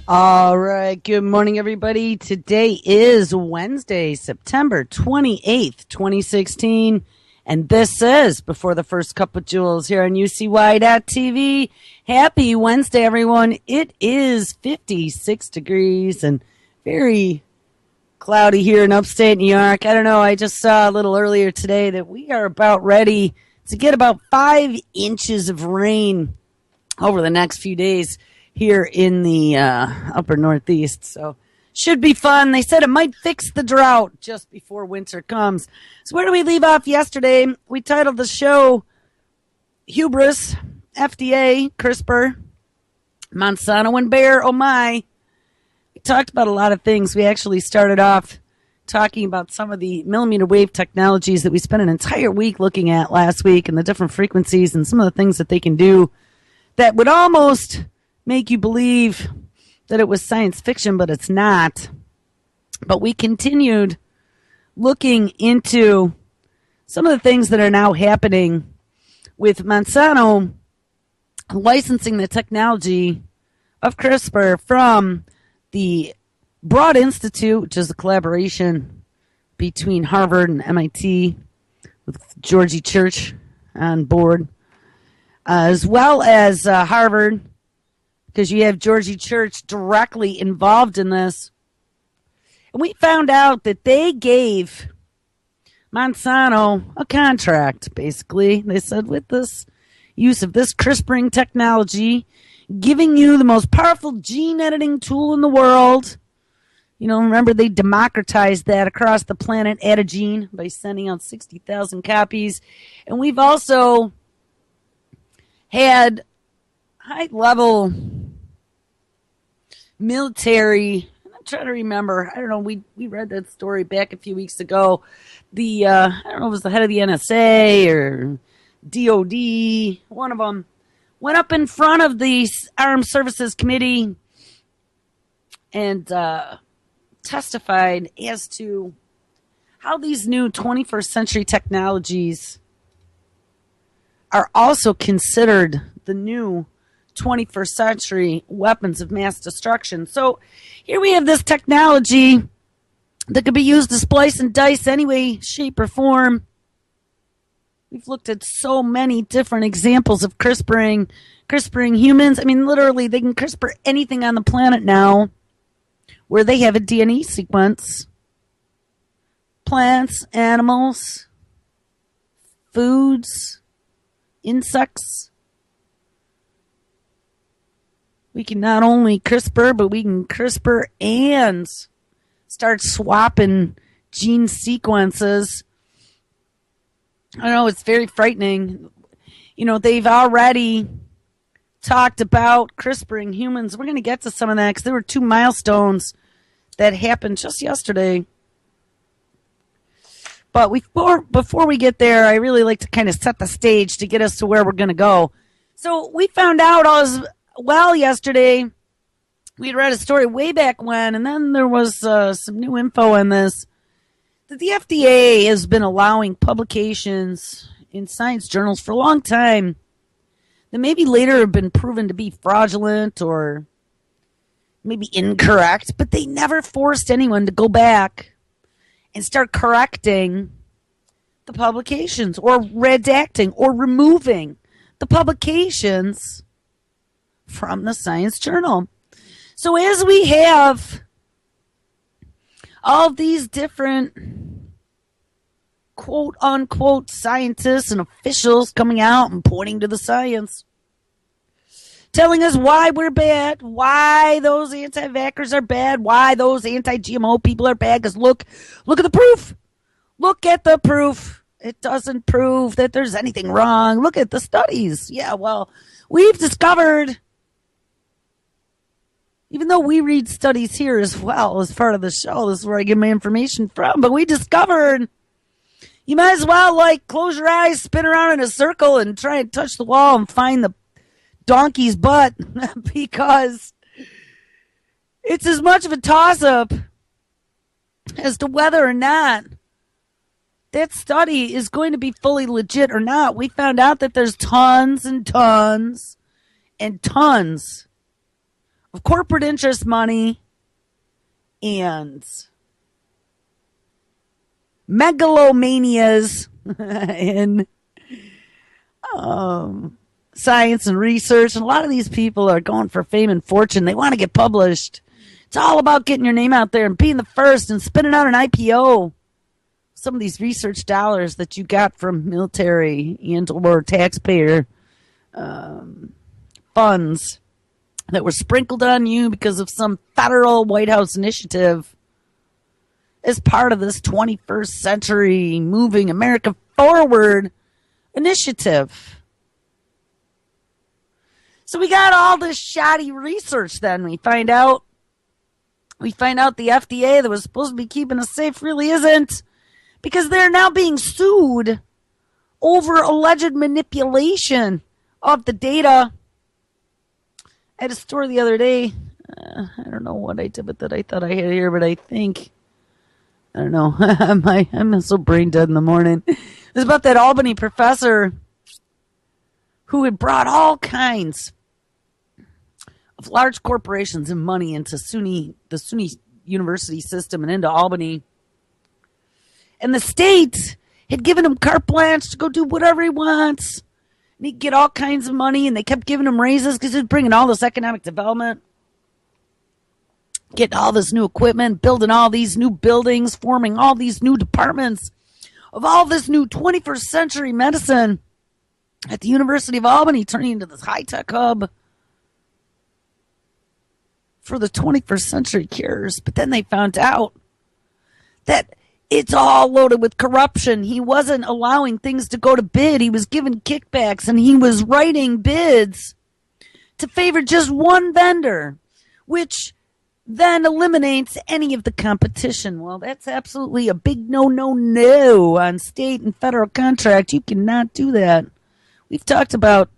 All right. Good morning, everybody. Today is Wednesday, September 28th, 2016. And this is Before the First Cup with Jules here on UCY.TV. Happy Wednesday, everyone. It is 56 degrees and very cloudy here in upstate New York. I don't know. I just saw a little earlier today that we are about ready to get about 5 inches of rain over the next few days here in the upper Northeast. So should be fun. They said it might fix the drought just before winter comes. So where do we leave off yesterday? We titled the show Hubris, FDA, CRISPR, Monsanto, and Bayer. Oh my. We talked about a lot of things. We actually started off talking about some of the millimeter wave technologies that we spent an entire week looking at last week and the different frequencies and some of the things that they can do that would almost make you believe that it was science fiction, but it's not. But we continued looking into some of the things that are now happening with Monsanto licensing the technology of CRISPR from the Broad Institute, which is a collaboration between Harvard and MIT with Georgie Church on board, as well as Harvard, because you have Georgie Church directly involved in this. And we found out that they gave Monsanto a contract, basically. They said, with this use of this CRISPRing technology, giving you the most powerful gene editing tool in the world. You know, remember they democratized that across the planet, add a gene, by sending out 60,000 copies. And we've also had high-level military, I'm trying to remember, I don't know, we read that story back a few weeks ago. The, I don't know if it was the head of the NSA or DOD, one of them, went up in front of the Armed Services Committee and testified as to how these new 21st century technologies are also considered the new 21st century weapons of mass destruction. So here we have this technology that could be used to splice and dice any way, shape, or form. We've looked at so many different examples of CRISPRing humans. I mean, literally, they can CRISPR anything on the planet now where they have a DNA sequence. Plants, animals, foods, insects. We can not only CRISPR, but we can CRISPR and start swapping gene sequences. I know, it's very frightening. You know, they've already talked about CRISPRing humans. We're going to get to some of that because there were 2 milestones that happened just yesterday. But before we get there, I really like to kind of set the stage to get us to where we're going to go. So we found out as well yesterday. We had read a story way back when, and then there was some new info on this, that the FDA has been allowing publications in science journals for a long time that maybe later have been proven to be fraudulent or maybe incorrect, but they never forced anyone to go back and start correcting the publications or redacting or removing the publications from the science journal. So as we have all these different quote unquote scientists and officials coming out and pointing to the science, telling us why we're bad, why those anti-vaxxers are bad, why those anti-GMO people are bad, because look at the proof. Look at the proof. It doesn't prove that there's anything wrong. Look at the studies. Yeah, well, we've discovered, even though we read studies here as well as part of the show, this is where I get my information from, but we discovered you might as well, like, close your eyes, spin around in a circle, and try and touch the wall and find the donkey's butt, because it's as much of a toss-up as to whether or not that study is going to be fully legit or not. We found out that there's tons and tons and tons of corporate interest money and megalomanias in science and research. And a lot of these people are going for fame and fortune. They want to get published. It's all about getting your name out there and being the first and spinning out an IPO. Some of these research dollars that you got from military and or taxpayer funds that were sprinkled on you because of some federal White House initiative as part of this 21st century moving America forward initiative. So we got all this shoddy research then. We find out the FDA that was supposed to be keeping us safe really isn't, because they're now being sued over alleged manipulation of the data. I had a story the other day. I don't know what I did with it. I thought I had it here, but I don't know. I'm so brain dead in the morning. It was about that Albany professor who had brought all kinds of large corporations and money into the SUNY university system and into Albany. And the state had given him carte blanche to go do whatever he wants. And he'd get all kinds of money, and they kept giving him raises because he was bringing all this economic development, getting all this new equipment, building all these new buildings, forming all these new departments of all this new 21st century medicine at the University of Albany, turning into this high-tech hub for the 21st century cures. But then they found out that it's all loaded with corruption. He wasn't allowing things to go to bid. He was giving kickbacks, and he was writing bids to favor just one vendor, which then eliminates any of the competition. Well, that's absolutely a big no on state and federal contract. You cannot do that. We've talked about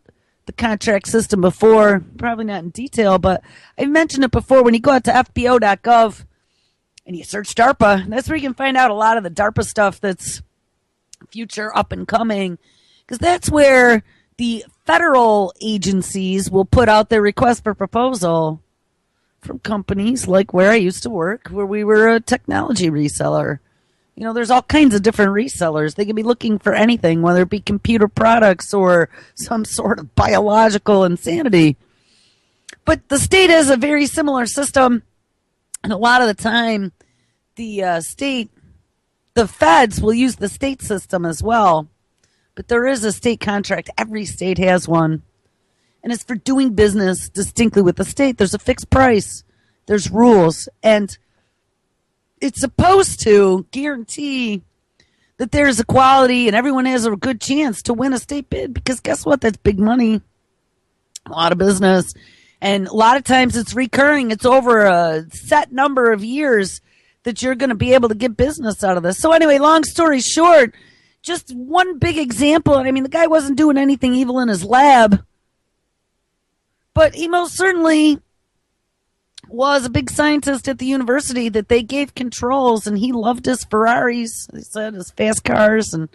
the contract system before, probably not in detail, but I've mentioned it before. When you go out to fbo.gov and you search DARPA, that's where you can find out a lot of the DARPA stuff that's future up and coming, because that's where the federal agencies will put out their request for proposal from companies like where I used to work, where we were a technology reseller. You know, there's all kinds of different resellers. They can be looking for anything, whether it be computer products or some sort of biological insanity. But the state has a very similar system. And a lot of the time, the feds will use the state system as well. But there is a state contract. Every state has one. And it's for doing business distinctly with the state. There's a fixed price. There's rules. And it's supposed to guarantee that there's equality and everyone has a good chance to win a state bid. Because guess what? That's big money. A lot of business. And a lot of times it's recurring. It's over a set number of years that you're going to be able to get business out of this. So anyway, long story short, just one big example. I mean, the guy wasn't doing anything evil in his lab, but he most certainly was a big scientist at the university that they gave controls, and he loved his Ferraris, they said, his fast cars, and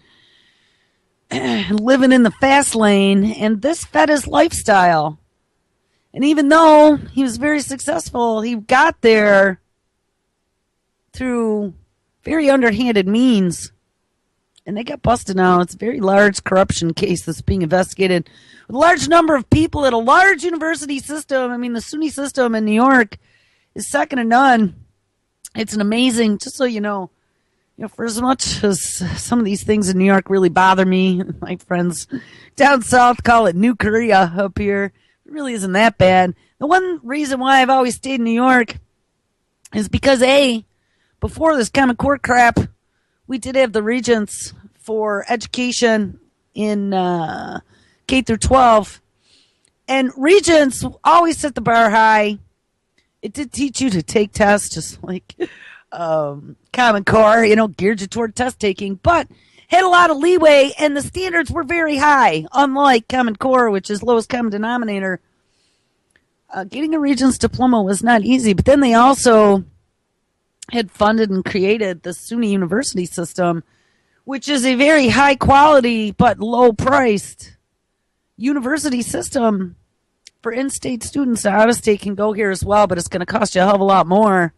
living in the fast lane. And this fed his lifestyle. And even though he was very successful, he got there through very underhanded means. And they got busted now. It's a very large corruption case that's being investigated with a large number of people at a large university system. I mean, the SUNY system in New York is second to none. It's an amazing, just so you know, for as much as some of these things in New York really bother me, my friends down south call it New Korea up here. It really isn't that bad. The one reason why I've always stayed in New York is because, before this Common Core crap, we did have the regents for education in K through 12. And regents always set the bar high. It did teach you to take tests, just like Common Core, geared you toward test taking, but had a lot of leeway, and the standards were very high, unlike Common Core, which is lowest common denominator. Getting a Regents diploma was not easy, but then they also had funded and created the SUNY University system, which is a very high quality but low priced university system for in-state students. Now, out-of-state can go here as well, but it's going to cost you a hell of a lot more.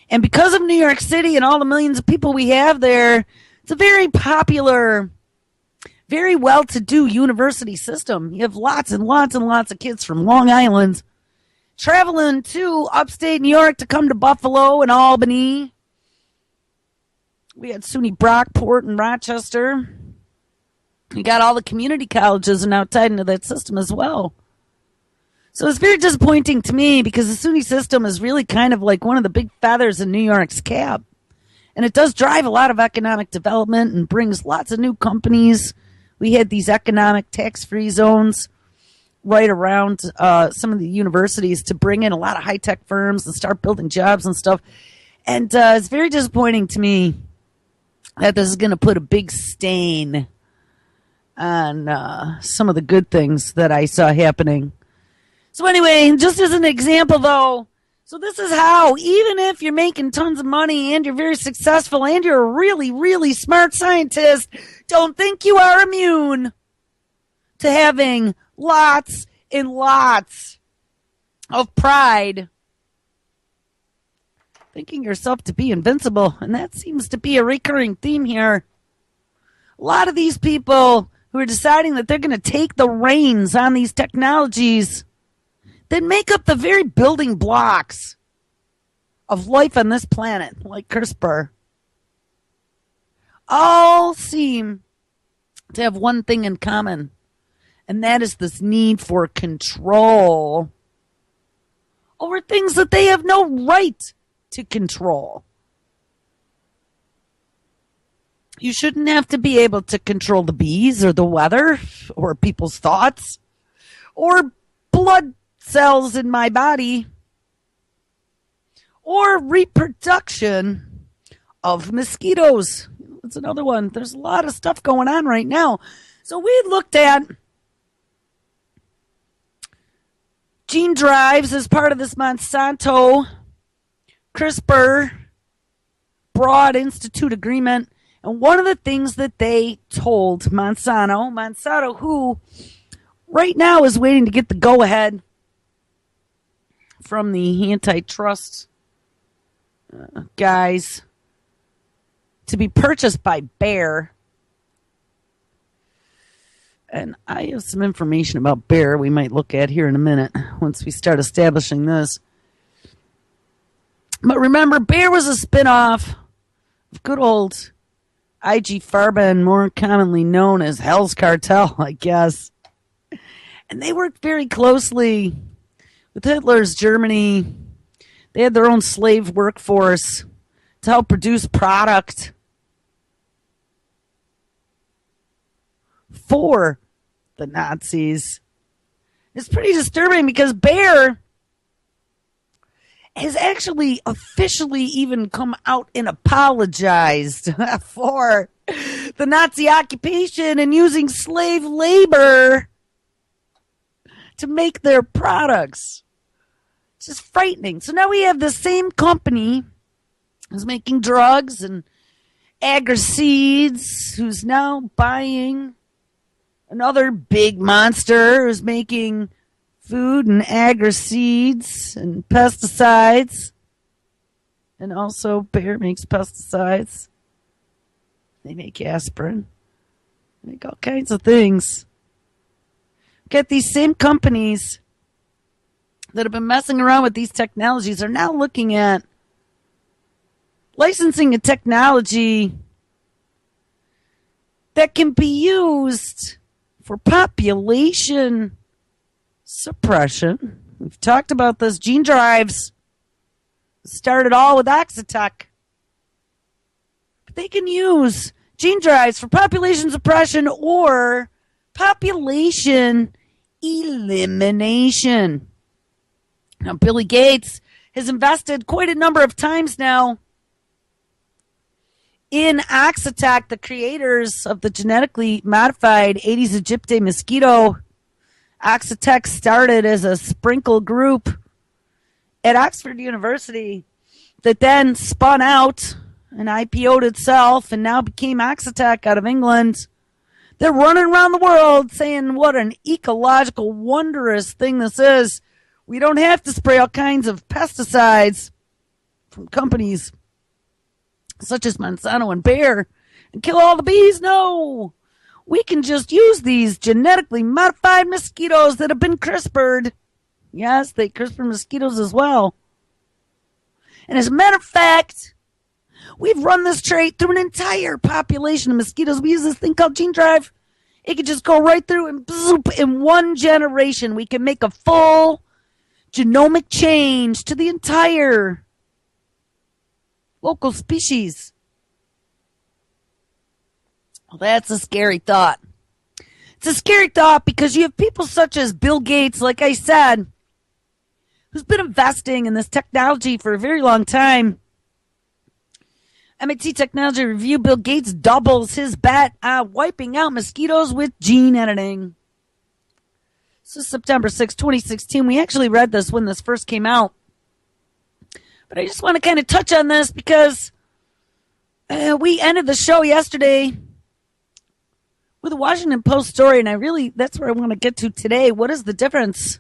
And because of New York City and all the millions of people we have there, it's a very popular, very well-to-do university system. You have lots and lots and lots of kids from Long Island traveling to upstate New York to come to Buffalo and Albany. We had SUNY Brockport and Rochester. You got all the community colleges are now tied into that system as well. So it's very disappointing to me because the SUNY system is really kind of like one of the big feathers in New York's cap. And it does drive a lot of economic development and brings lots of new companies. We had these economic tax-free zones right around some of the universities to bring in a lot of high-tech firms and start building jobs and stuff. And it's very disappointing to me that this is going to put a big stain on some of the good things that I saw happening. So anyway, just as an example, though, so this is how, even if you're making tons of money and you're very successful and you're a really, really smart scientist, don't think you are immune to having lots and lots of pride. Thinking yourself to be invincible, and that seems to be a recurring theme here. A lot of these people who are deciding that they're going to take the reins on these technologies that make up the very building blocks of life on this planet, like CRISPR, all seem to have one thing in common, and that is this need for control over things that they have no right to control. You shouldn't have to be able to control the bees or the weather or people's thoughts or blood cells in my body or reproduction of mosquitoes. That's another one. There's a lot of stuff going on right now. So we looked at gene drives as part of this Monsanto CRISPR Broad Institute agreement. And one of the things that they told Monsanto, who right now is waiting to get the go-ahead from the antitrust guys to be purchased by Bayer. And I have some information about Bayer we might look at here in a minute once we start establishing this. But remember, Bayer was a spinoff of good old IG Farben, more commonly known as Hell's Cartel, I guess. And they worked very closely with Hitler's Germany. They had their own slave workforce to help produce product for the Nazis. It's pretty disturbing because Bayer has actually officially even come out and apologized for the Nazi occupation and using slave labor to make their products. It's just frightening. So now we have the same company who's making drugs and agri-seeds, who's now buying another big monster who's making food and agri-seeds and pesticides. And also Bayer makes pesticides. They make aspirin. They make all kinds of things. Get these same companies that have been messing around with these technologies are now looking at licensing a technology that can be used for population suppression. We've talked about this. Gene drives started all with Oxitec. But they can use gene drives for population suppression or population elimination. Now, Billy Gates has invested quite a number of times now in Oxitec, the creators of the genetically modified Aedes aegypti mosquito. Oxitec started as a sprinkle group at Oxford University that then spun out and IPO'd itself and now became Oxitec out of England. They're running around the world saying what an ecological, wondrous thing this is. We don't have to spray all kinds of pesticides from companies such as Monsanto and Bayer and kill all the bees. No, we can just use these genetically modified mosquitoes that have been CRISPR'd. Yes, they CRISPR mosquitoes as well. And as a matter of fact, we've run this trait through an entire population of mosquitoes. We use this thing called gene drive. It could just go right through and zoop, in one generation, we can make a full genomic change to the entire local species. Well, that's a scary thought. It's a scary thought because you have people such as Bill Gates, like I said, who's been investing in this technology for a very long time. MIT Technology Review, Bill Gates doubles his bet on wiping out mosquitoes with gene editing. This is September 6, 2016. We actually read this when this first came out. But I just want to kind of touch on this because we ended the show yesterday with a Washington Post story, and that's where I want to get to today. What is the difference?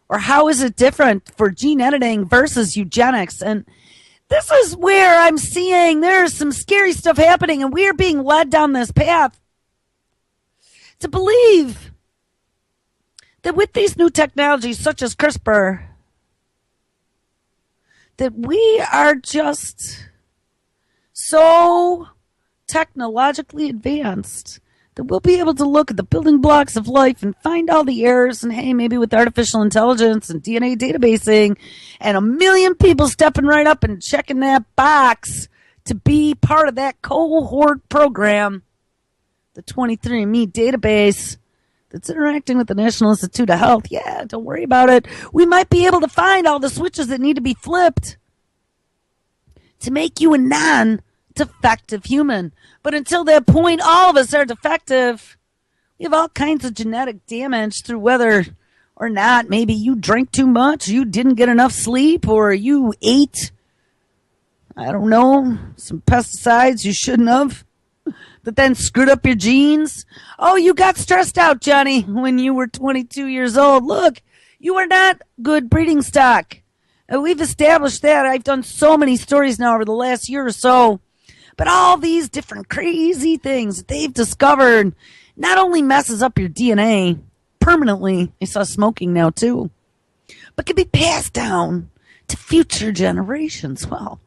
Or how is it different for gene editing versus eugenics? And this is where I'm seeing there's some scary stuff happening, and we are being led down this path to believe that with these new technologies such as CRISPR, that we are just so technologically advanced that we'll be able to look at the building blocks of life and find all the errors. And hey, maybe with artificial intelligence and DNA databasing and a million people stepping right up and checking that box to be part of that cohort program, the 23andMe database that's interacting with the National Institute of Health. Yeah, don't worry about it. We might be able to find all the switches that need to be flipped to make you a non-defective human. But until that point, all of us are defective. We have all kinds of genetic damage through whether or not maybe you drank too much, you didn't get enough sleep, or you ate, I don't know, some pesticides you shouldn't have that then screwed up your genes. Oh, you got stressed out, Johnny, when you were 22 years old. Look, you are not good breeding stock. We've established that. I've done so many stories now over the last year or so. But all these different crazy things that they've discovered not only messes up your DNA permanently, I saw smoking now too, but can be passed down to future generations. Well,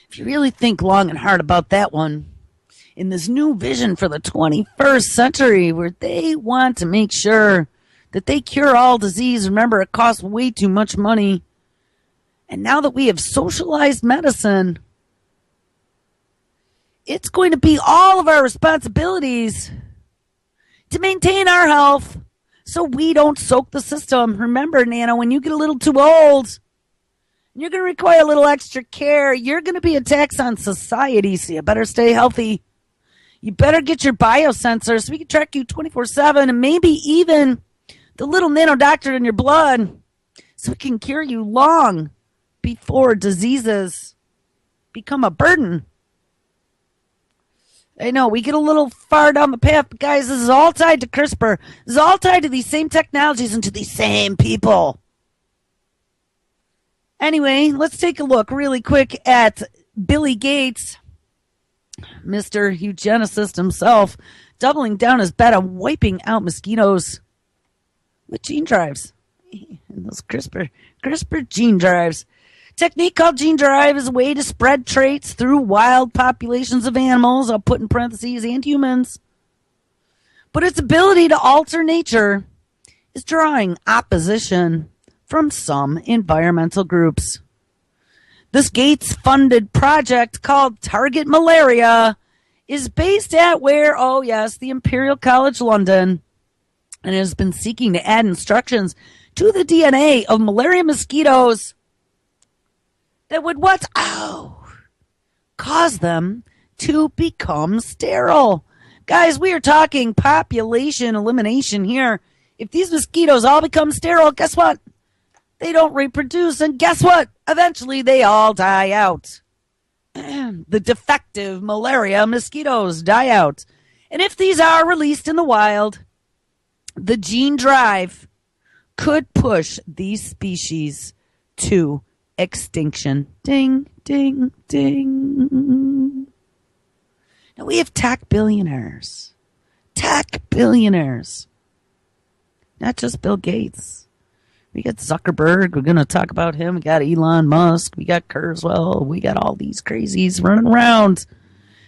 if you really think long and hard about that one, in this new vision for the 21st century where they want to make sure that they cure all disease, remember it costs way too much money. And now that we have socialized medicine, it's going to be all of our responsibilities to maintain our health so we don't soak the system. Remember, Nana, when you get a little too old, you're going to require a little extra care. You're going to be a tax on society, so you better stay healthy. You better get your biosensor so we can track you 24/7 and maybe even the little nano doctor in your blood so we can cure you long before diseases become a burden. I know, we get a little far down the path, but guys, this is all tied to CRISPR. This is all tied to these same technologies and to these same people. Anyway, let's take a look really quick at Billy Gates, Mr. Eugenicist himself, doubling down his bet on wiping out mosquitoes with gene drives. And those CRISPR gene drives. Technique called gene drive is a way to spread traits through wild populations of animals, I'll put in parentheses, and humans. But its ability to alter nature is drawing opposition from some environmental groups. This Gates-funded project called Target Malaria is based at where, oh yes, the Imperial College London, and has been seeking to add instructions to the DNA of malaria mosquitoes that would what? Oh, cause them to become sterile. Guys, we are talking population elimination here. If these mosquitoes all become sterile, guess what? They don't reproduce, and guess what? Eventually they all die out. The defective malaria mosquitoes die out. And if these are released in the wild, the gene drive could push these species to extinction. Ding, ding, ding. Now we have tech billionaires. Tech billionaires. Not just Bill Gates. We got Zuckerberg. We're going to talk about him. We got Elon Musk. We got Kurzweil. We got all these crazies running around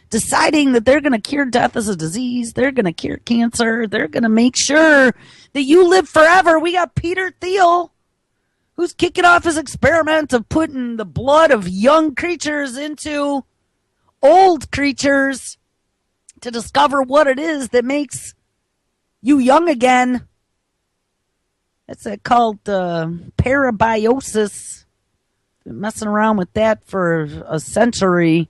deciding that they're going to cure death as a disease. They're going to cure cancer. They're going to make sure that you live forever. We got Peter Thiel, who's kicking off his experiment of putting the blood of young creatures into old creatures to discover what it is that makes you young again. That's called parabiosis. Been messing around with that for a century.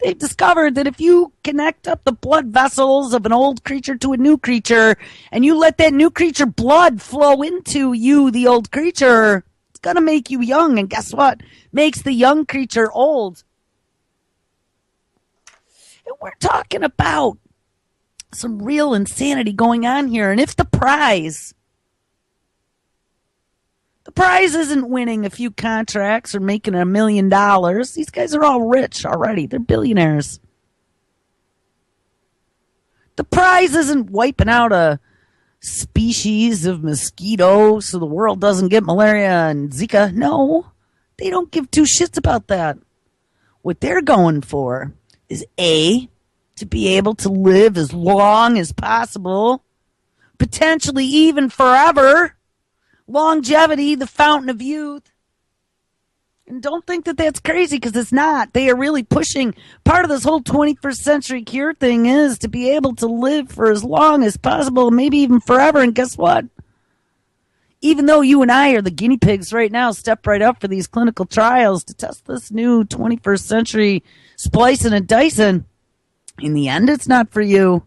They've discovered that if you connect up the blood vessels of an old creature to a new creature, and you let that new creature blood flow into you, the old creature, it's going to make you young. And guess what? Makes the young creature old. And we're talking about some real insanity going on here. And if the prize isn't winning a few contracts or making $1 million. These guys are all rich already. They're billionaires. The prize isn't wiping out a species of mosquito so the world doesn't get malaria and Zika. No, they don't give two shits about that. What they're going for is A, to be able to live as long as possible, potentially even forever. Longevity, the fountain of youth. And don't think that that's crazy, because it's not. They are really pushing. Part of this whole 21st century cure thing is to be able to live for as long as possible, maybe even forever. And guess what? Even though you and I are the guinea pigs right now, step right up for these clinical trials to test this new 21st century splicing and dicing. In the end, it's not for you.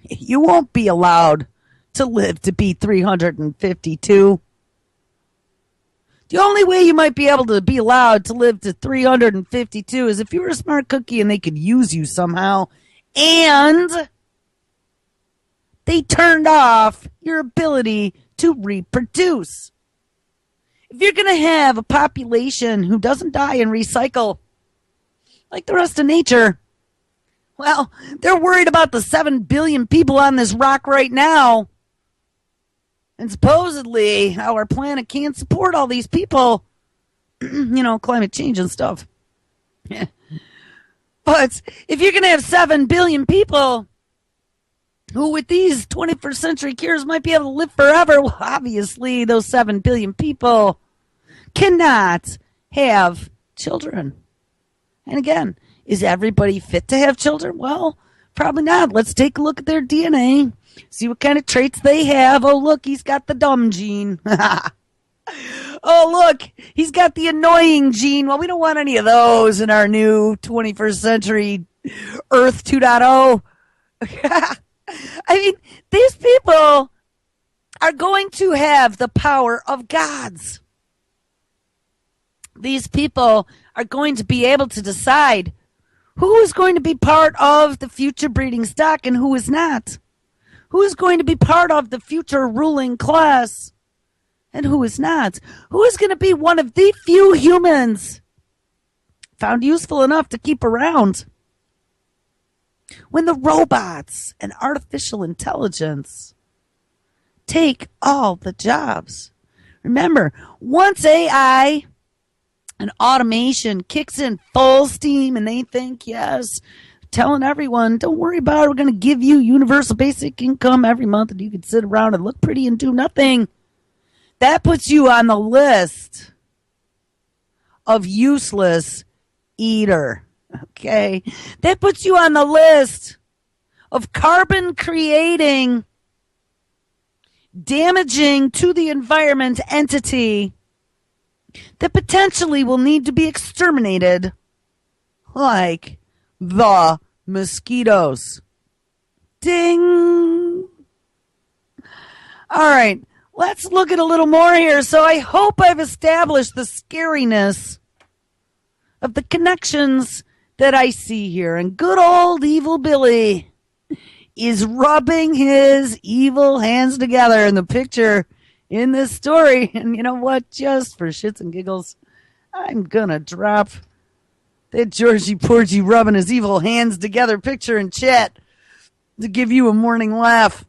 You won't be allowed to live to be 352. The only way you might be able to be allowed to live to 352 is if you were a smart cookie and they could use you somehow, and they turned off your ability to reproduce. If you're going to have a population who doesn't die and recycle like the rest of nature, well, they're worried about the 7 billion people on this rock right now. And supposedly our planet can't support all these people. Climate change and stuff. But if you're going to have 7 billion people who with these 21st century cures might be able to live forever, well, obviously those 7 billion people cannot have children. And again, is everybody fit to have children? Well, probably not. Let's take a look at their DNA. See what kind of traits they have. Oh, look, he's got the dumb gene. Oh, look, he's got the annoying gene. Well, we don't want any of those in our new 21st century Earth 2.0. I mean, these people are going to have the power of gods. These people are going to be able to decide who is going to be part of the future breeding stock and who is not. Who is going to be part of the future ruling class and who is not? Who is going to be one of the few humans found useful enough to keep around? When the robots and artificial intelligence take all the jobs. Remember, once AI and automation kicks in full steam and they think, yes, telling everyone, don't worry about it. We're going to give you universal basic income every month and you can sit around and look pretty and do nothing. That puts you on the list of useless eater. Okay. That puts you on the list of carbon creating, damaging to the environment entity that potentially will need to be exterminated, like the mosquitoes. Ding. All right, let's look at a little more here. So I hope I've established the scariness of the connections that I see here. And good old evil Billy is rubbing his evil hands together in the picture in this story. And you know what? Just for shits and giggles, I'm going to drop that Georgie Porgy rubbing his evil hands together picture in chat to give you a morning laugh.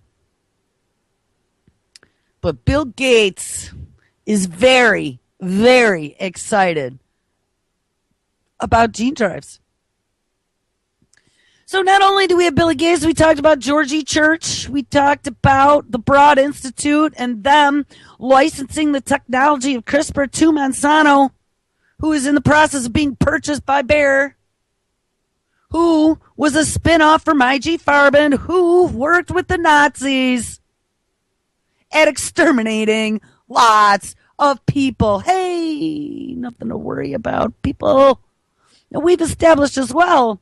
But Bill Gates is very, very excited about gene drives. So not only do we have Billy Gates, we talked about Georgie Church. We talked about the Broad Institute and them licensing the technology of CRISPR to Monsanto, who is in the process of being purchased by Bayer, who was a spinoff from IG Farben, who worked with the Nazis at exterminating lots of people. Hey, nothing to worry about, people. Now, we've established as well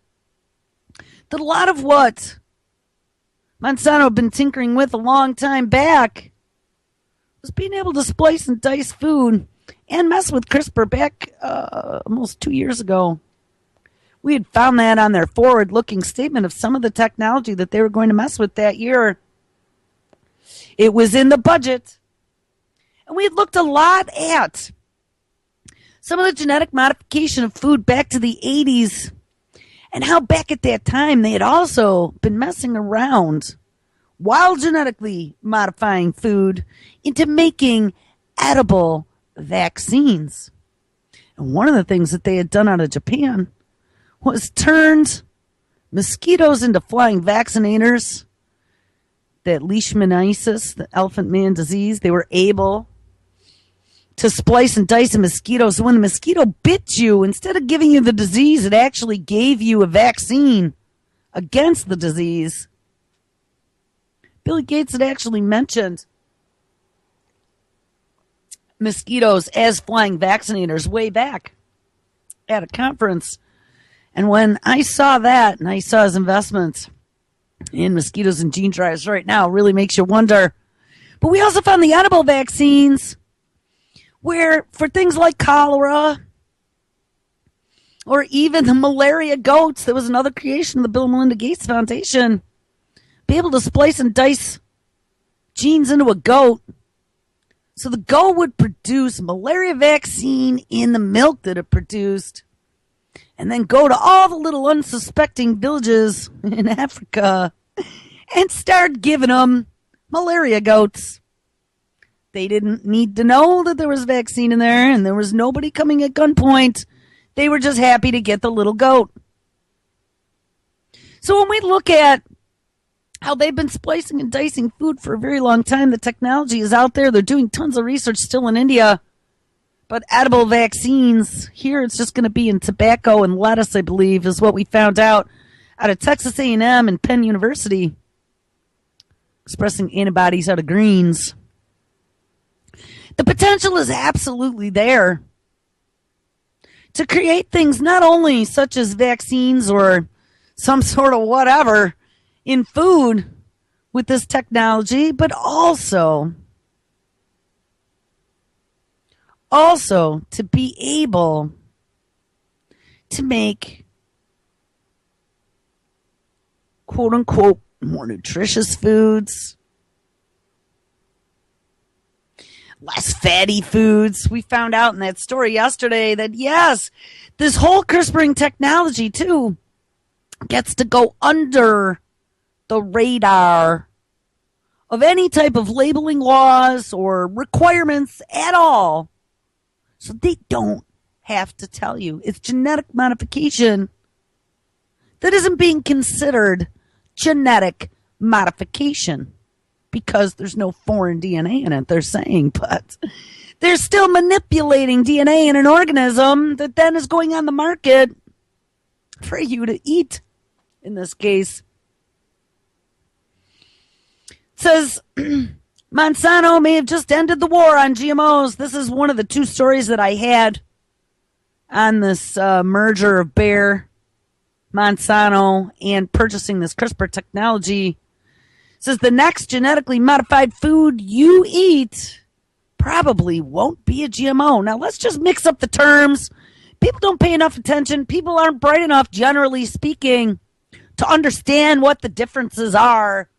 that a lot of what Monsanto had been tinkering with a long time back was being able to splice and dice food and mess with CRISPR back almost 2 years ago. We had found that on their forward-looking statement of some of the technology that they were going to mess with that year. It was in the budget. And we had looked a lot at some of the genetic modification of food back to the 80s and how back at that time they had also been messing around while genetically modifying food into making edible vaccines. And one of the things that they had done out of Japan was turned mosquitoes into flying vaccinators. That leishmaniasis, the elephant man disease, they were able to splice and dice a mosquito. So when the mosquito bit you, instead of giving you the disease, it actually gave you a vaccine against the disease. Billy Gates had actually mentioned mosquitoes as flying vaccinators way back at a conference. And when I saw that and I saw his investments in mosquitoes and gene drives right now, it really makes you wonder. But we also found the edible vaccines where for things like cholera or even the malaria goats, that was another creation of the Bill and Melinda Gates Foundation, be able to splice and dice genes into a goat so the goat would produce malaria vaccine in the milk that it produced and then go to all the little unsuspecting villages in Africa and start giving them malaria goats. They didn't need to know that there was vaccine in there and there was nobody coming at gunpoint. They were just happy to get the little goat. So when we look at how they've been splicing and dicing food for a very long time, the technology is out there. They're doing tons of research still in India. But edible vaccines, here it's just going to be in tobacco and lettuce, I believe, is what we found out of Texas A&M and Penn University, expressing antibodies out of greens. The potential is absolutely there to create things not only such as vaccines or some sort of whatever in food with this technology, but also to be able to make quote unquote more nutritious foods, less fatty foods. We found out in that story yesterday that yes, this whole CRISPRing technology too gets to go under the radar of any type of labeling laws or requirements at all. So they don't have to tell you. It's genetic modification that isn't being considered genetic modification because there's no foreign DNA in it, they're saying. But they're still manipulating DNA in an organism that then is going on the market for you to eat, in this case. It says Monsanto may have just ended the war on GMOs. This is one of the two stories that I had on this merger of Bayer, Monsanto, and purchasing this CRISPR technology. It says the next genetically modified food you eat probably won't be a GMO. Now, let's just mix up the terms. People don't pay enough attention. People aren't bright enough, generally speaking, to understand what the differences are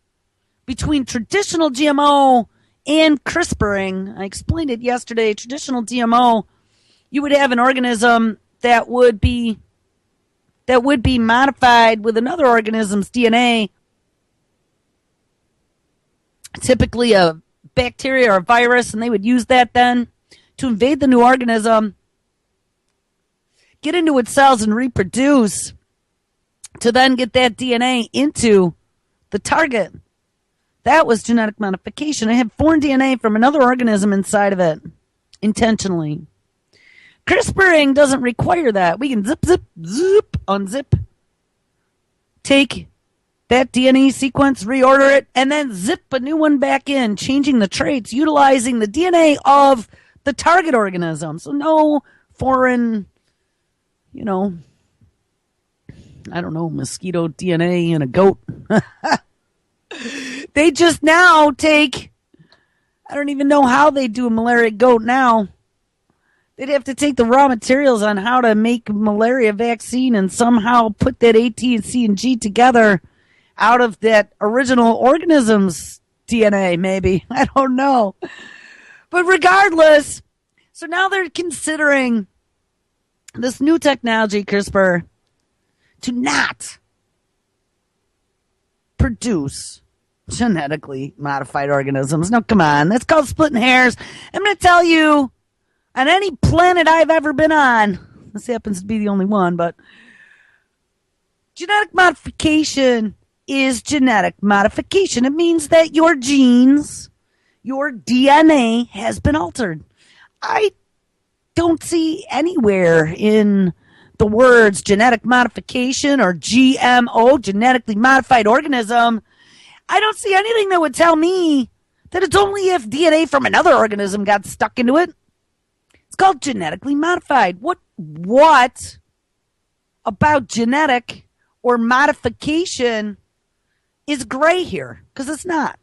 between traditional GMO and CRISPRing. I explained it yesterday. Traditional GMO, you would have an organism that would be modified with another organism's DNA, typically a bacteria or a virus, and they would use that then to invade the new organism, get into its cells and reproduce, to then get that DNA into the target. That was genetic modification. It had foreign DNA from another organism inside of it, intentionally. CRISPRing doesn't require that. We can zip, zip, zip, unzip, take that DNA sequence, reorder it, and then zip a new one back in, changing the traits, utilizing the DNA of the target organism. So no foreign, mosquito DNA in a goat. They just now take, I don't even know how they do a malaria goat now. They'd have to take the raw materials on how to make malaria vaccine and somehow put that A, T, and C, and G together out of that original organism's DNA, maybe. I don't know. But regardless, so now they're considering this new technology, CRISPR, to not produce genetically modified organisms. No, come on. That's called splitting hairs. I'm going to tell you, on any planet I've ever been on, this happens to be the only one, but genetic modification is genetic modification. It means that your genes, your DNA has been altered. I don't see anywhere in the words genetic modification or GMO, genetically modified organism, I don't see anything that would tell me that it's only if DNA from another organism got stuck into it. It's called genetically modified. What about genetic or modification is gray here? Because it's not.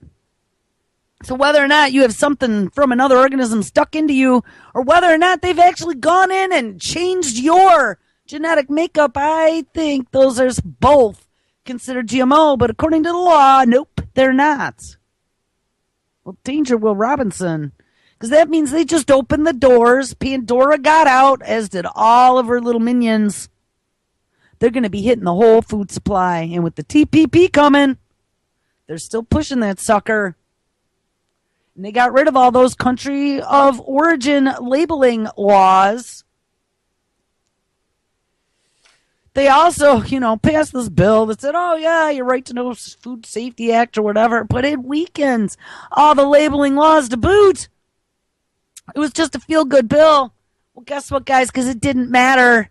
So whether or not you have something from another organism stuck into you, or whether or not they've actually gone in and changed your genetic makeup, I think those are both considered GMO. But according to the law, nope, they're not. Well, danger, Will Robinson. Because that means they just opened the doors. Pandora got out, as did all of her little minions. They're going to be hitting the whole food supply. And with the TPP coming, they're still pushing that sucker. And they got rid of all those country of origin labeling laws. They also, passed this bill that said, oh, yeah, your right to know Food Safety Act or whatever, but it weakens all the labeling laws to boot. It was just a feel-good bill. Well, guess what, guys? Because it didn't matter.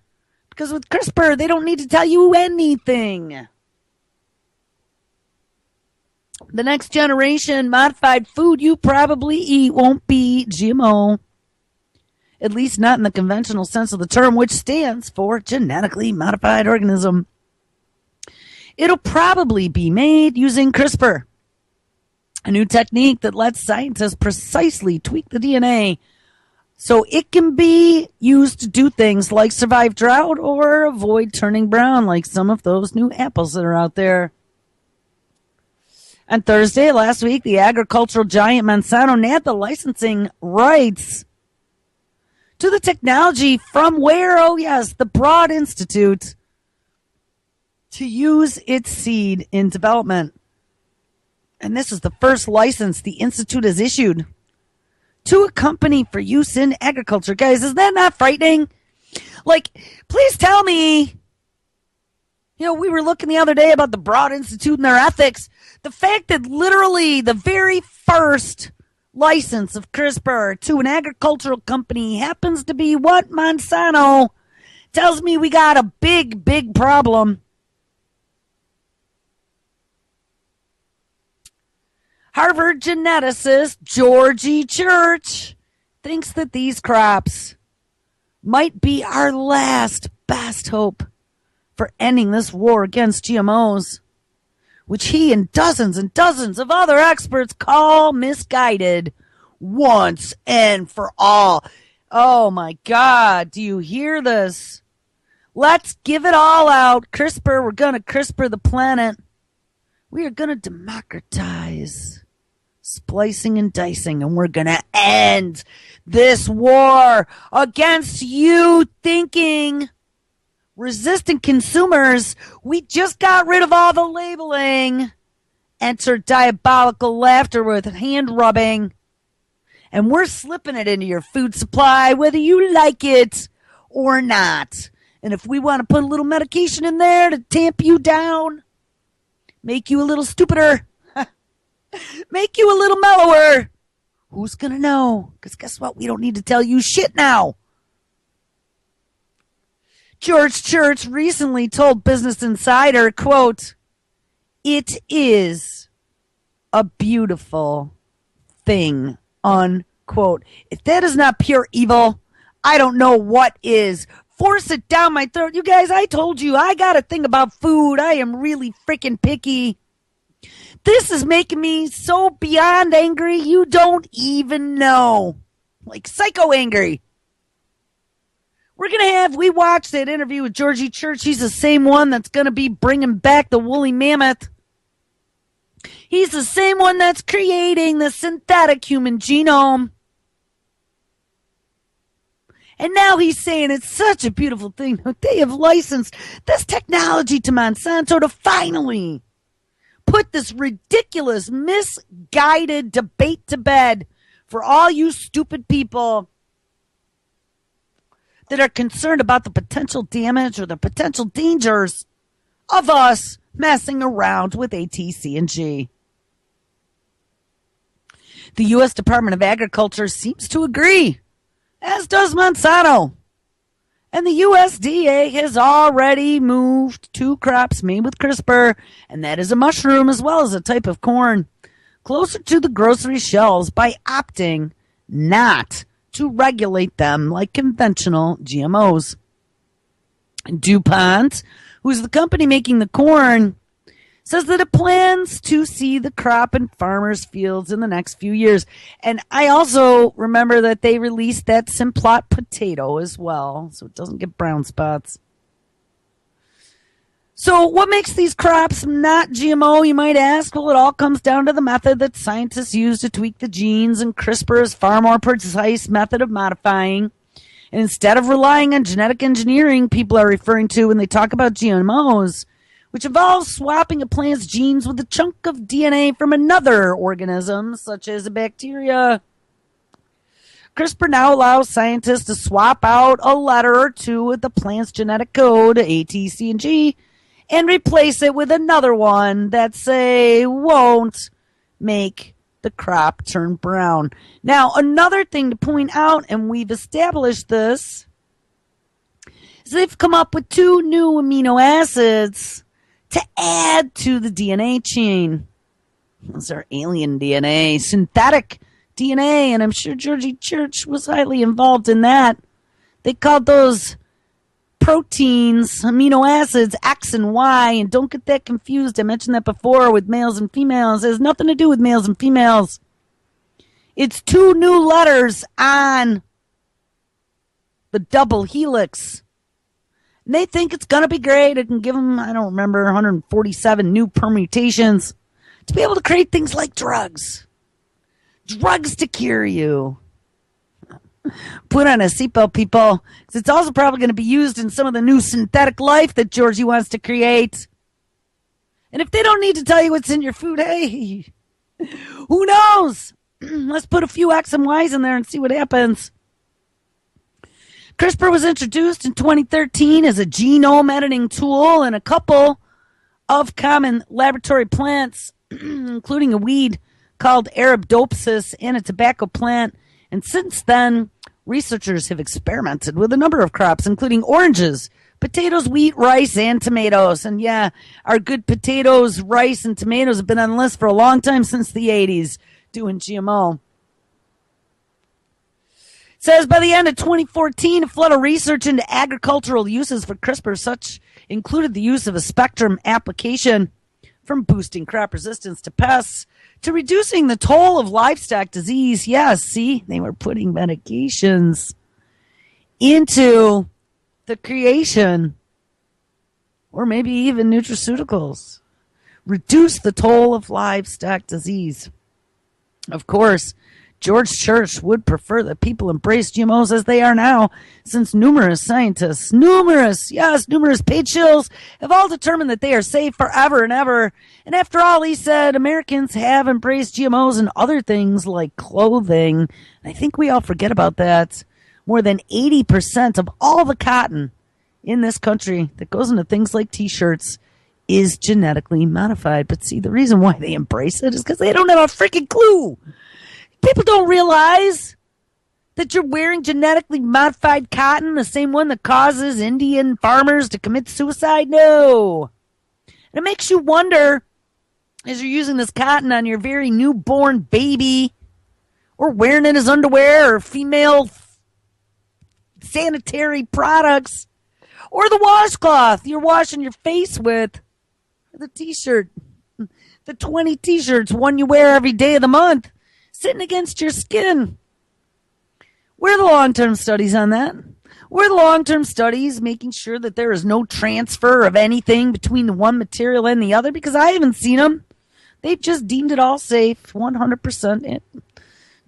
Because with CRISPR, they don't need to tell you anything. The next generation modified food you probably eat won't be GMO. At least not in the conventional sense of the term, which stands for genetically modified organism. It'll probably be made using CRISPR, a new technique that lets scientists precisely tweak the DNA so it can be used to do things like survive drought or avoid turning brown, like some of those new apples that are out there. On Thursday last week, the agricultural giant Monsanto nabbed the licensing rights to the technology from where? Oh, yes, the Broad Institute, to use its seed in development. And this is the first license the Institute has issued to a company for use in agriculture. Guys, is that not frightening? Like, please tell me. We were looking the other day about the Broad Institute and their ethics. The fact that literally the very first license of CRISPR to an agricultural company happens to be what? Monsanto, tells me we got a big, big problem. Harvard geneticist Georgie Church thinks that these crops might be our last best hope for ending this war against GMOs, which he and dozens of other experts call misguided once and for all. Oh my God, do you hear this? Let's give it all out. CRISPR, we're going to CRISPR the planet. We are going to democratize splicing and dicing, and we're going to end this war against you thinking resistant consumers. We just got rid of all the labeling. Enter diabolical laughter with hand rubbing. And we're slipping it into your food supply, whether you like it or not. And if we want to put a little medication in there to tamp you down, make you a little stupider, make you a little mellower, who's going to know? Because guess what? We don't need to tell you shit now. George Church recently told Business Insider, quote, "It is a beautiful thing," unquote. If that is not pure evil, I don't know what is. Force it down my throat. You guys, I told you, I got a thing about food. I am really freaking picky. This is making me so beyond angry, you don't even know. Like psycho angry. We watched that interview with Georgie Church. He's the same one that's going to be bringing back the woolly mammoth. He's the same one that's creating the synthetic human genome. And now he's saying it's such a beautiful thing that they have licensed this technology to Monsanto to finally put this ridiculous, misguided debate to bed for all you stupid people that are concerned about the potential damage or the potential dangers of us messing around with ATC and G. The U.S. Department of Agriculture seems to agree, as does Monsanto. And the USDA has already moved 2 crops made with CRISPR, and that is a mushroom as well as a type of corn, closer to the grocery shelves by opting not to regulate them like conventional GMOs. DuPont, who's the company making the corn, says that it plans to see the crop in farmers' fields in the next few years. And I also remember that they released that Simplot potato as well, so it doesn't get brown spots. So what makes these crops not GMO, you might ask? Well, it all comes down to the method that scientists use to tweak the genes, and CRISPR is far more precise method of modifying. And instead of relying on genetic engineering, people are referring to when they talk about GMOs, which involves swapping a plant's genes with a chunk of DNA from another organism, such as a bacteria. CRISPR now allows scientists to swap out a letter or two with the plant's genetic code, A, T, C, and G, and replace it with another one that, say, won't make the crop turn brown. Now, another thing to point out, and we've established this, is they've come up with 2 new amino acids to add to the DNA chain. Those are alien DNA, synthetic DNA, and I'm sure Georgie Church was highly involved in that. They called those proteins, amino acids, X and Y, and don't get that confused. I mentioned that before with males and females. It has nothing to do with males and females. It's 2 new letters on the double helix. And they think it's going to be great. It can give them, I don't remember, 147 new permutations to be able to create things like drugs. Drugs to cure you. Put on a seatbelt, people, because it's also probably going to be used in some of the new synthetic life that Georgie wants to create. And if they don't need to tell you what's in your food, hey, who knows? Let's put a few X and Y's in there and see what happens. CRISPR was introduced in 2013 as a genome editing tool in a couple of common laboratory plants, including a weed called Arabidopsis and a tobacco plant. And since then, researchers have experimented with a number of crops, including oranges, potatoes, wheat, rice, and tomatoes. And yeah, our good potatoes, rice, and tomatoes have been on the list for a long time, since the 80s, doing GMO. It says by the end of 2014, a flood of research into agricultural uses for CRISPR, such included the use of a spectrum application from boosting crop resistance to pests to reducing the toll of livestock disease. Yes, see, they were putting medications into the creation or maybe even nutraceuticals. Reduce the toll of livestock disease. Of course, George Church would prefer that people embrace GMOs as they are now, since numerous scientists, numerous paid shills, have all determined that they are safe forever and ever. And after all, he said, Americans have embraced GMOs and other things like clothing. And I think we all forget about that. More than 80% of all the cotton in this country that goes into things like t-shirts is genetically modified. But see, the reason why they embrace it is because they don't have a freaking clue. People don't realize that you're wearing genetically modified cotton, the same one that causes Indian farmers to commit suicide. No. And it makes you wonder, as you're using this cotton on your very newborn baby, or wearing it as underwear or female sanitary products, or the washcloth you're washing your face with, or the t-shirt, the 20 t-shirts, one you wear every day of the month, sitting against your skin. Where are the long-term studies on that? Where are the long-term studies making sure that there is no transfer of anything between the one material and the other? Because I haven't seen them. They've just deemed it all safe, 100%.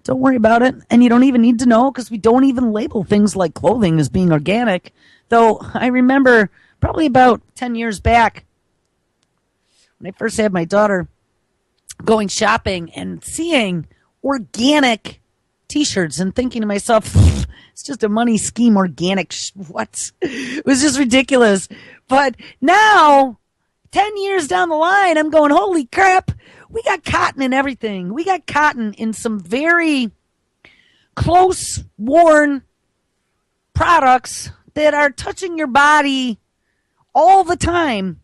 Don't worry about it. And you don't even need to know, because we don't even label things like clothing as being organic. Though I remember probably about 10 years back, when I first had my daughter, going shopping and seeing organic t-shirts and thinking to myself, it's just a money scheme, organic. What? It was just ridiculous. But now, 10 years down the line, I'm going, holy crap, we got cotton in everything. We got cotton in some very close worn products that are touching your body all the time.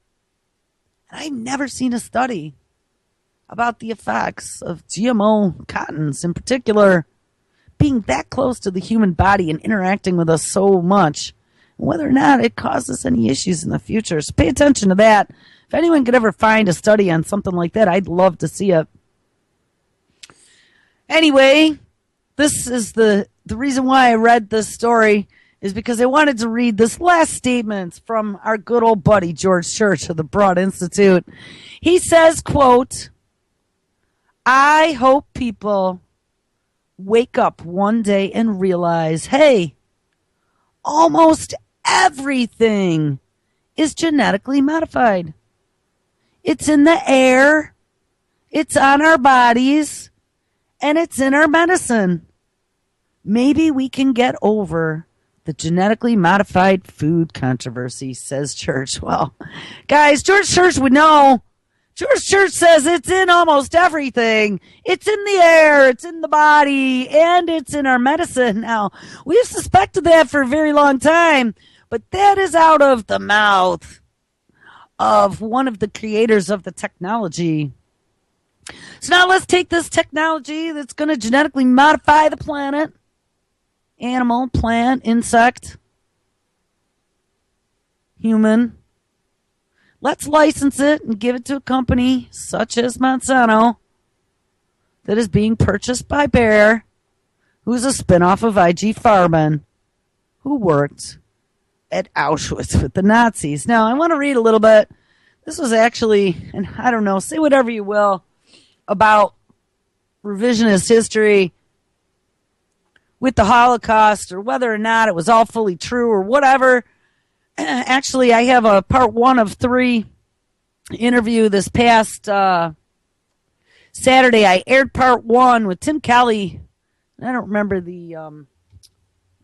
And I've never seen a study about the effects of GMO cottons in particular being that close to the human body and interacting with us so much, whether or not it causes any issues in the future. So pay attention to that. If anyone could ever find a study on something like that, I'd love to see it. Anyway, this is the reason why I read this story is because I wanted to read this last statement from our good old buddy George Church of the Broad Institute. He says, quote, I hope people wake up one day and realize, hey, almost everything is genetically modified. It's in the air, it's on our bodies, and it's in our medicine. Maybe we can get over the genetically modified food controversy, says Church. Well, guys, George Church would know. George Church says it's in almost everything. It's in the air, it's in the body, and it's in our medicine. Now, we've suspected that for a very long time, but that is out of the mouth of one of the creators of the technology. So now let's take this technology that's going to genetically modify the planet, animal, plant, insect, human. Let's license it and give it to a company such as Monsanto that is being purchased by Bayer, who's a spinoff of IG Farben, who worked at Auschwitz with the Nazis. Now, I want to read a little bit. This was actually, and I don't know, say whatever you will about revisionist history with the Holocaust, or whether or not it was all fully true or whatever. Actually, I have a part 1 of 3 interview this past Saturday. I aired part 1 with Tim Kelly. I don't remember I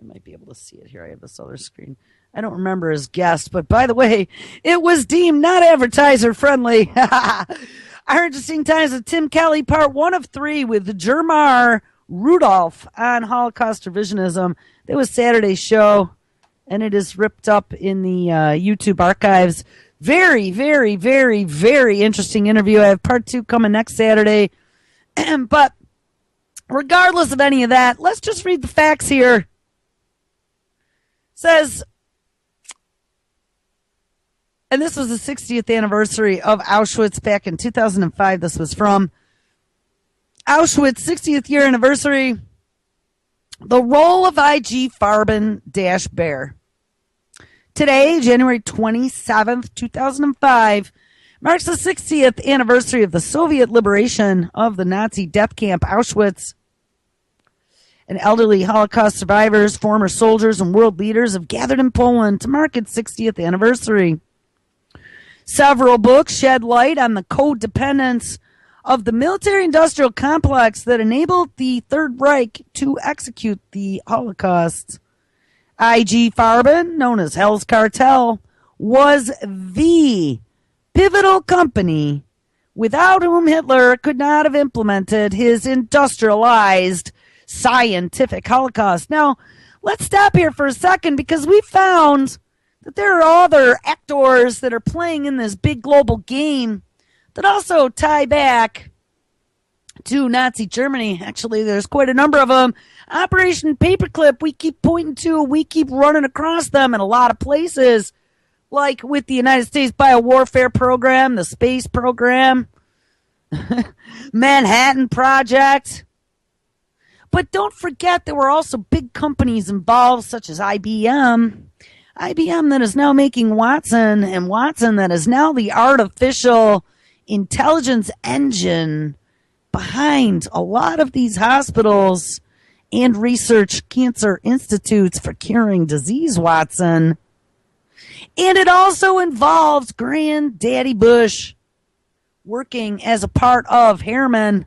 might be able to see it here. I have this other screen. I don't remember his guest, but by the way, it was deemed not advertiser friendly. I heard Interesting Times with Tim Kelly, part 1 of 3 with Jermar Rudolph on Holocaust revisionism. That was Saturday's show, and it is ripped up in the YouTube archives. Very, very, very, very interesting interview. I have part 2 coming next Saturday. But regardless of any of that, let's just read the facts here. It says, and this was the 60th anniversary of Auschwitz back in 2005. This was from Auschwitz 60th year anniversary. The role of IG Farben - Bayer. Today, January 27th, 2005, marks the 60th anniversary of the Soviet liberation of the Nazi death camp Auschwitz. And elderly Holocaust survivors, former soldiers, and world leaders have gathered in Poland to mark its 60th anniversary. Several books shed light on the codependence of the military-industrial complex that enabled the Third Reich to execute the Holocaust. IG Farben, known as Hell's Cartel, was the pivotal company without whom Hitler could not have implemented his industrialized scientific Holocaust. Now, let's stop here for a second because we found that there are other actors that are playing in this big global game that also tie back to Nazi Germany. Actually, there's quite a number of them. Operation Paperclip, we keep pointing to, we keep running across them in a lot of places, like with the United States Biowarfare Program, the space program, Manhattan Project. But don't forget there were also big companies involved, such as IBM. IBM that is now making Watson, and Watson that is now the artificial intelligence engine behind a lot of these hospitals and research cancer institutes for curing disease, Watson. And it also involves Granddaddy Bush working as a part of Harriman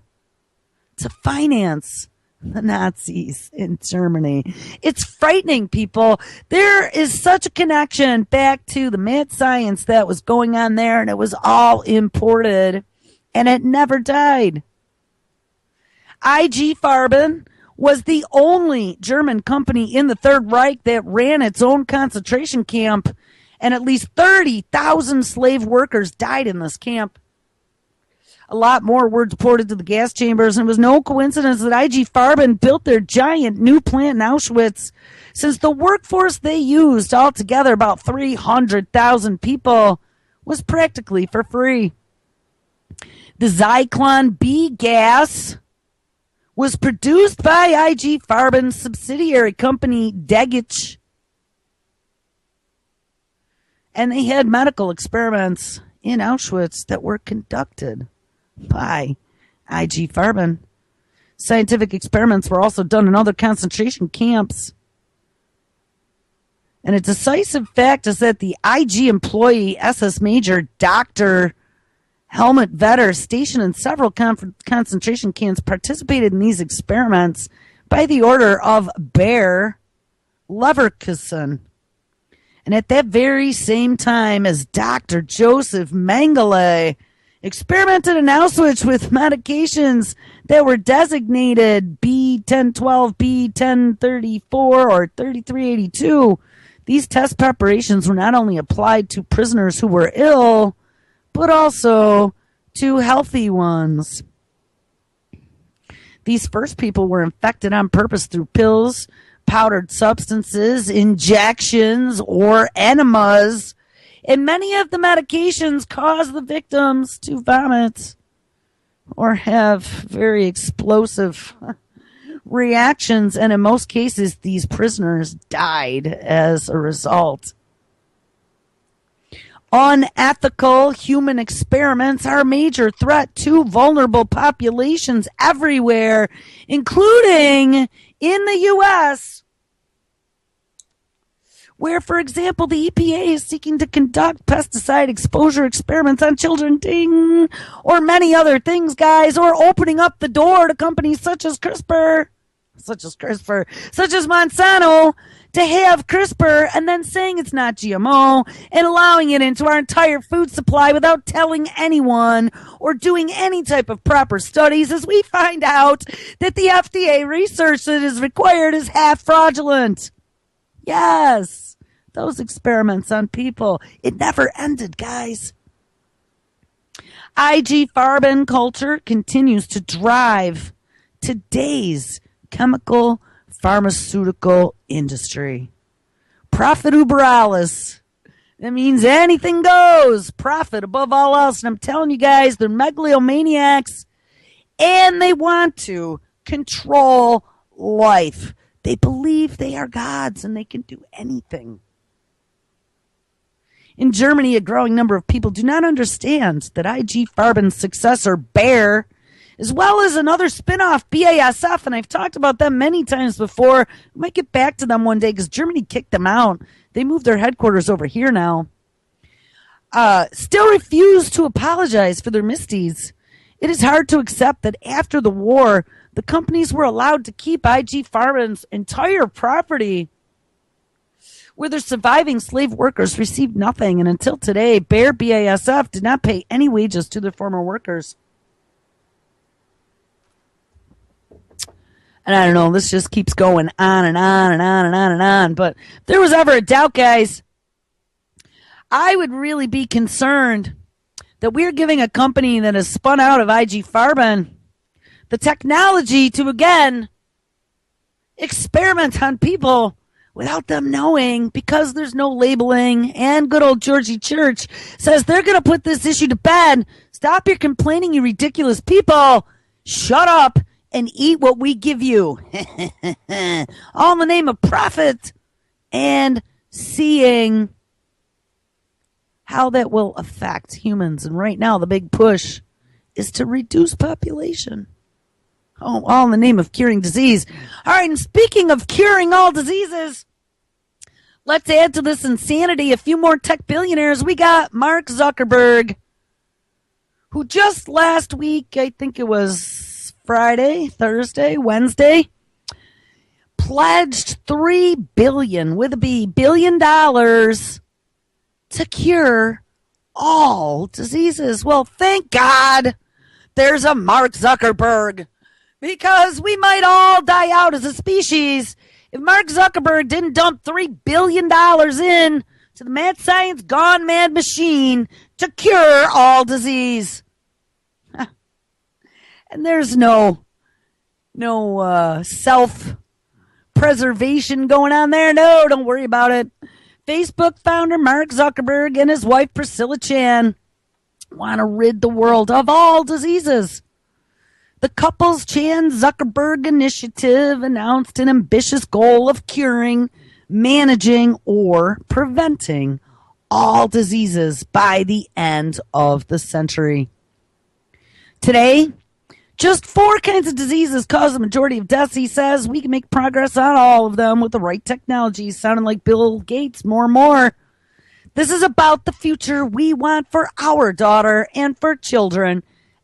to finance the Nazis in Germany. It's frightening, people. There is such a connection back to the mad science that was going on there, and it was all imported, and it never died. IG Farben was the only German company in the Third Reich that ran its own concentration camp, and at least 30,000 slave workers died in this camp. A lot more were deported to the gas chambers, and it was no coincidence that IG Farben built their giant new plant in Auschwitz, since the workforce they used, altogether about 300,000 people, was practically for free. The Zyklon B gas was produced by IG Farben's subsidiary company, Degich, and they had medical experiments in Auschwitz that were conducted by IG Farben. Scientific experiments were also done in other concentration camps. And a decisive fact is that the IG employee, SS Major Dr. Helmut Vetter, stationed in several concentration camps, participated in these experiments by the order of Bayer Leverkusen. And at that very same time as Dr. Joseph Mengele experimented in Auschwitz with medications that were designated B1012, B1034, or 3382. These test preparations were not only applied to prisoners who were ill, but also to healthy ones. These first people were infected on purpose through pills, powdered substances, injections, or enemas. And many of the medications cause the victims to vomit or have very explosive reactions. And in most cases, these prisoners died as a result. Unethical human experiments are a major threat to vulnerable populations everywhere, including in the U.S., where, for example, the EPA is seeking to conduct pesticide exposure experiments on children, ding, or many other things, guys, or opening up the door to companies such as Monsanto, to have CRISPR and then saying it's not GMO and allowing it into our entire food supply without telling anyone or doing any type of proper studies, as we find out that the FDA research that is required is half fraudulent. Yes, those experiments on people. It never ended, guys. IG Farben culture continues to drive today's chemical pharmaceutical industry. Profit uber alles. That means anything goes. Profit above all else. And I'm telling you guys, they're megalomaniacs and they want to control life. They believe they are gods and they can do anything. In Germany, a growing number of people do not understand that IG Farben's successor, Bayer, as well as another spinoff, BASF, and I've talked about them many times before. We might get back to them one day because Germany kicked them out. They moved their headquarters over here now. Still refuse to apologize for their misdeeds. It is hard to accept that after the war, the companies were allowed to keep IG Farben's entire property, where their surviving slave workers received nothing. And until today, Bayer BASF did not pay any wages to their former workers. And I don't know, this just keeps going on and on and on and on and on. But if there was ever a doubt, guys, I would really be concerned that we're giving a company that has spun out of IG Farben the technology to, again, experiment on people without them knowing, because there's no labeling. And good old Georgie Church says they're going to put this issue to bed. Stop your complaining, you ridiculous people. Shut up and eat what we give you. All in the name of profit and seeing how that will affect humans. And right now, the big push is to reduce population. Oh, all in the name of curing disease. All right, and speaking of curing all diseases, let's add to this insanity a few more tech billionaires. We got Mark Zuckerberg, who just last week, I think it was Friday, Thursday, Wednesday, pledged $3 billion, with a B, billion dollars to cure all diseases. Well, thank God there's a Mark Zuckerberg, because we might all die out as a species if Mark Zuckerberg didn't dump $3 billion in to the mad science gone mad machine to cure all disease. And there's no self-preservation going on there. No, don't worry about it. Facebook founder Mark Zuckerberg and his wife Priscilla Chan want to rid the world of all diseases. The couple's Chan-Zuckerberg initiative announced an ambitious goal of curing, managing, or preventing all diseases by the end of the century. Today, just 4 kinds of diseases cause the majority of deaths, he says. We can make progress on all of them with the right technology. Sounding like Bill Gates more and more. This is about the future we want for our daughter and for children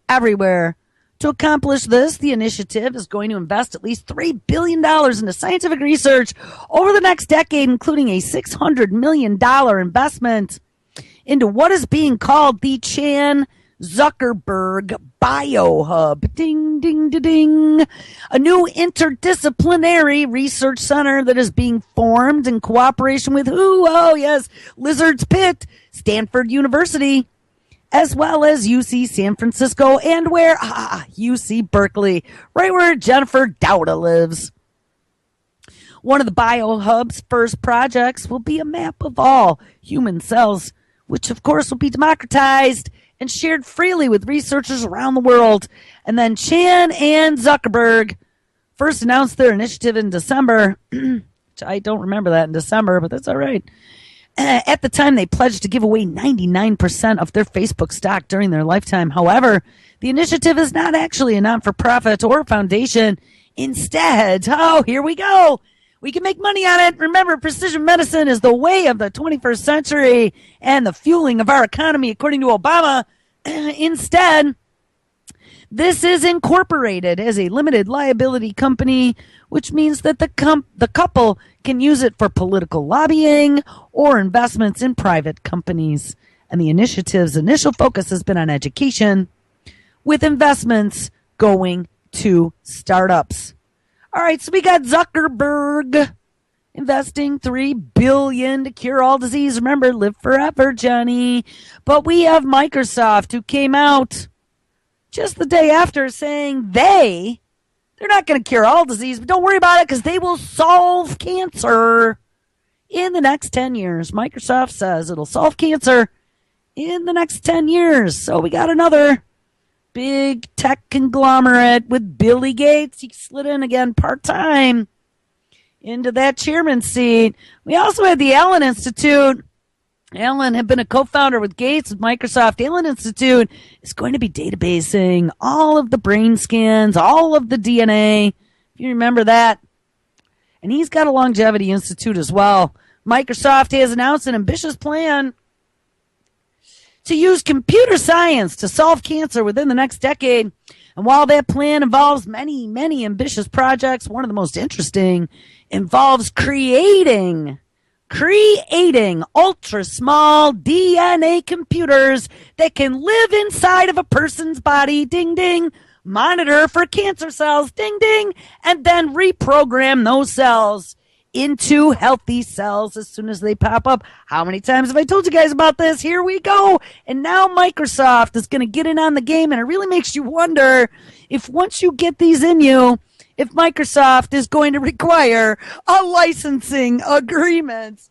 everywhere. To accomplish this, the initiative is going to invest at least $3 billion into scientific research over the next decade, including a $600 million investment into what is being called the Chan-Zuckerberg Biohub. Ding, ding, ding, ding. A new interdisciplinary research center that is being formed in cooperation with who? Oh, yes, Lizard's Pit, Stanford University, as well as UC San Francisco, and where? UC Berkeley, right where Jennifer Dauda lives. One of the Biohub's first projects will be a map of all human cells, which of course will be democratized and shared freely with researchers around the world. And then Chan and Zuckerberg first announced their initiative in December. I don't remember that in December, but that's all right. At the time, they pledged to give away 99% of their Facebook stock during their lifetime. However, the initiative is not actually a not-for-profit or foundation. Instead, here we go. We can make money on it. Remember, precision medicine is the way of the 21st century and the fueling of our economy, according to Obama. Instead, this is incorporated as a limited liability company, which means that the couple can use it for political lobbying or investments in private companies. And the initiative's initial focus has been on education, with investments going to startups. All right, so we got Zuckerberg investing $3 billion to cure all disease. Remember, live forever, Johnny. But we have Microsoft, who came out just the day after saying they're not going to cure all disease, but don't worry about it because they will solve cancer in the next 10 years. Microsoft says it'll solve cancer in the next 10 years. So we got another big tech conglomerate with Billy Gates. He slid in again part-time into that chairman seat. We also had the Allen Institute Alan had been a co-founder with Gates with Microsoft. Allen Institute is going to be databasing all of the brain scans, all of the DNA, if you remember that. And he's got a longevity institute as well. Microsoft has announced an ambitious plan to use computer science to solve cancer within the next decade. And while that plan involves many, many ambitious projects, one of the most interesting involves creating ultra small DNA computers that can live inside of a person's body, ding ding, monitor for cancer cells, ding ding, and then reprogram those cells into healthy cells as soon as they pop up. How many times have I told you guys about this? Here we go. And now Microsoft is going to get in on the game, and it really makes you wonder if once you get these in you, if Microsoft is going to require a licensing agreement.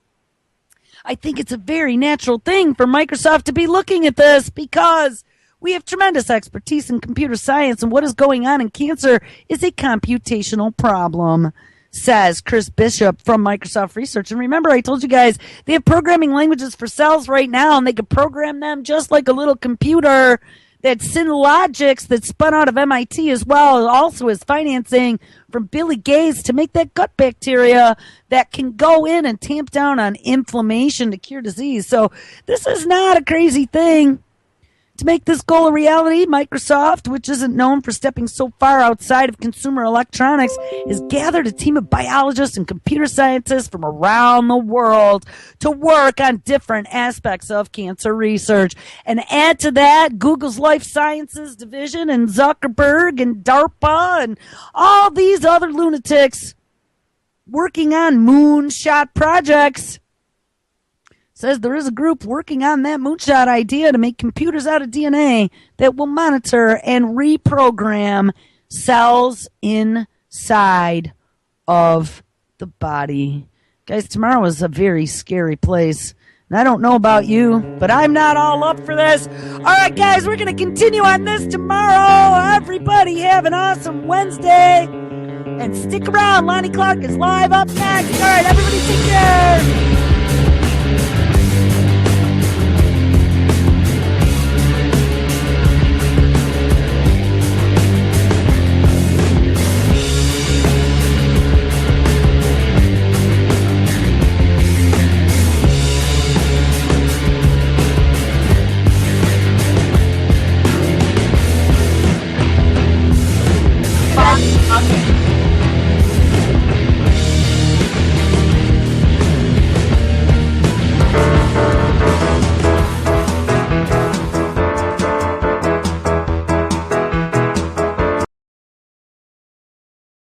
I think it's a very natural thing for Microsoft to be looking at this because we have tremendous expertise in computer science, and what is going on in cancer is a computational problem, says Chris Bishop from Microsoft Research. And remember, I told you guys, they have programming languages for cells right now, and they can program them just like a little computer. That Synologics that spun out of MIT as well also is financing from Billy Gates to make that gut bacteria that can go in and tamp down on inflammation to cure disease. So this is not a crazy thing. To make this goal a reality, Microsoft, which isn't known for stepping so far outside of consumer electronics, has gathered a team of biologists and computer scientists from around the world to work on different aspects of cancer research. And add to that, Google's Life Sciences division and Zuckerberg and DARPA and all these other lunatics working on moonshot projects. Says there is a group working on that moonshot idea to make computers out of DNA that will monitor and reprogram cells inside of the body. Guys, tomorrow is a very scary place. And I don't know about you, but I'm not all up for this. All right, guys, we're going to continue on this tomorrow. Everybody have an awesome Wednesday. And stick around. Lonnie Clark is live up next. All right, everybody take care.